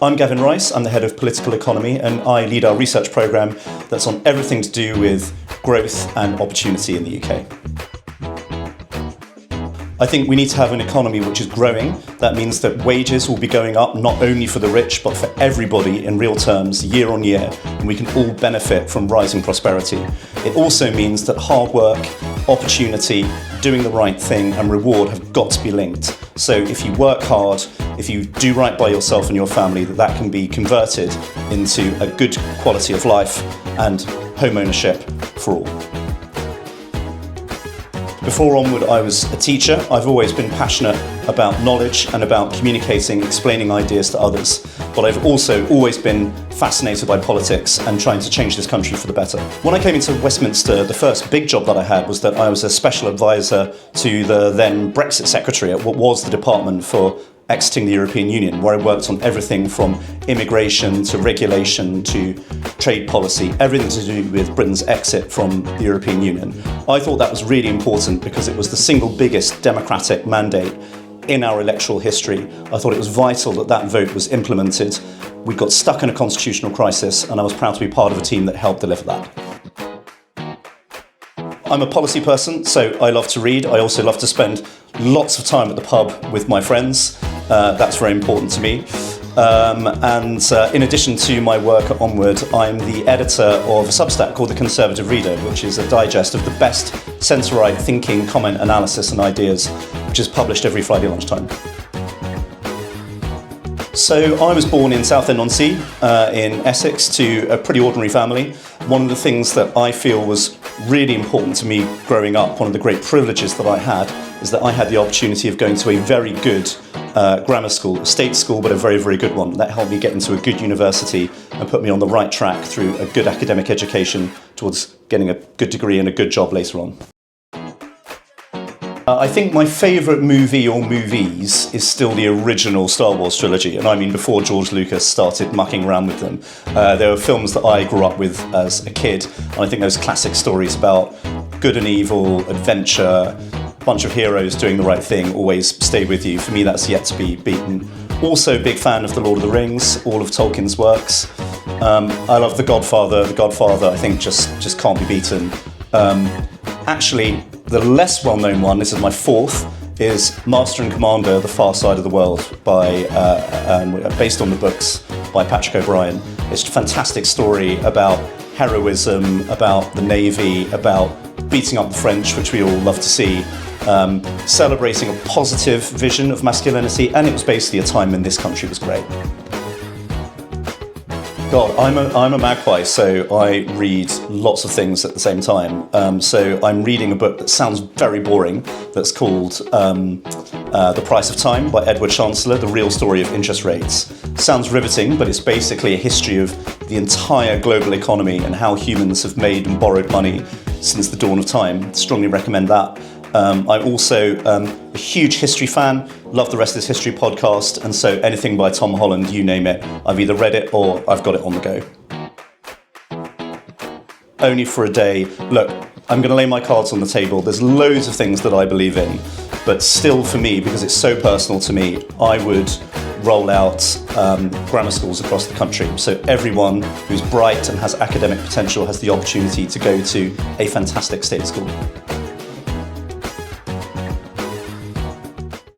I'm Gavin Rice, I'm the head of political economy, and I lead our research programme that's on everything to do with growth and opportunity in the UK. I think we need to have an economy which is growing. That means that wages will be going up not only for the rich, but for everybody in real terms, year on year, and we can all benefit from rising prosperity. It also means that hard work, opportunity, doing the right thing, and reward have got to be linked. So if you work hard, if you do right by yourself and your family, that can be converted into a good quality of life and home ownership for all. Before Onward, I was a teacher. I've always been passionate about knowledge and about communicating, explaining ideas to others. But I've also always been fascinated by politics and trying to change this country for the better. When I came into Westminster, the first big job that I had was that I was a special advisor to the then Brexit Secretary at what was the Department for Exiting the European Union, where I worked on everything from immigration to regulation to trade policy, everything to do with Britain's exit from the European Union. I thought that was really important because it was the single biggest democratic mandate in our electoral history. I thought it was vital that that vote was implemented. We got stuck in a constitutional crisis, and I was proud to be part of a team that helped deliver that. I'm a policy person, so I love to read. I also love to spend lots of time at the pub with my friends. That's very important to me. In addition to my work at Onward, I'm the editor of a Substack called The Conservative Reader, which is a digest of the best centre-right thinking, comment, analysis and ideas, which is published every Friday lunchtime. So I was born in Southend-on-Sea in Essex to a pretty ordinary family. One of the things that I feel was really important to me growing up, one of the great privileges that I had, is that I had the opportunity of going to a very good grammar school, a state school, but a very, very good one. That helped me get into a good university and put me on the right track through a good academic education towards getting a good degree and a good job later on. I think my favourite movie or movies is still the original Star Wars trilogy, and I mean before George Lucas started mucking around with them. There were films that I grew up with as a kid, and I think those classic stories about good and evil, adventure, bunch of heroes doing the right thing always stay with you. For me, that's yet to be beaten. Also a big fan of The Lord of the Rings, all of Tolkien's works. I love The Godfather. The Godfather, I think, just can't be beaten. Actually, the less well-known one, this is my fourth, is Master and Commander, The Far Side of the World, based on the books by Patrick O'Brian. It's a fantastic story about heroism, about the Navy, about beating up the French, which we all love to see, celebrating a positive vision of masculinity, and it was basically a time when this country was great. God, I'm a magpie, so I read lots of things at the same time. So I'm reading a book that sounds very boring, that's called The Price of Time by Edward Chancellor, The Real Story of Interest Rates. Sounds riveting, but it's basically a history of the entire global economy and how humans have made and borrowed money since the dawn of time. Strongly recommend that. I'm also a huge history fan, love the Rest Is History podcast, and so anything by Tom Holland, you name it, I've either read it or I've got it on the go. Only for a day. Look, I'm going to lay my cards on the table. There's loads of things that I believe in, but still for me, because it's so personal to me, I would roll out grammar schools across the country. So everyone who's bright and has academic potential has the opportunity to go to a fantastic state school.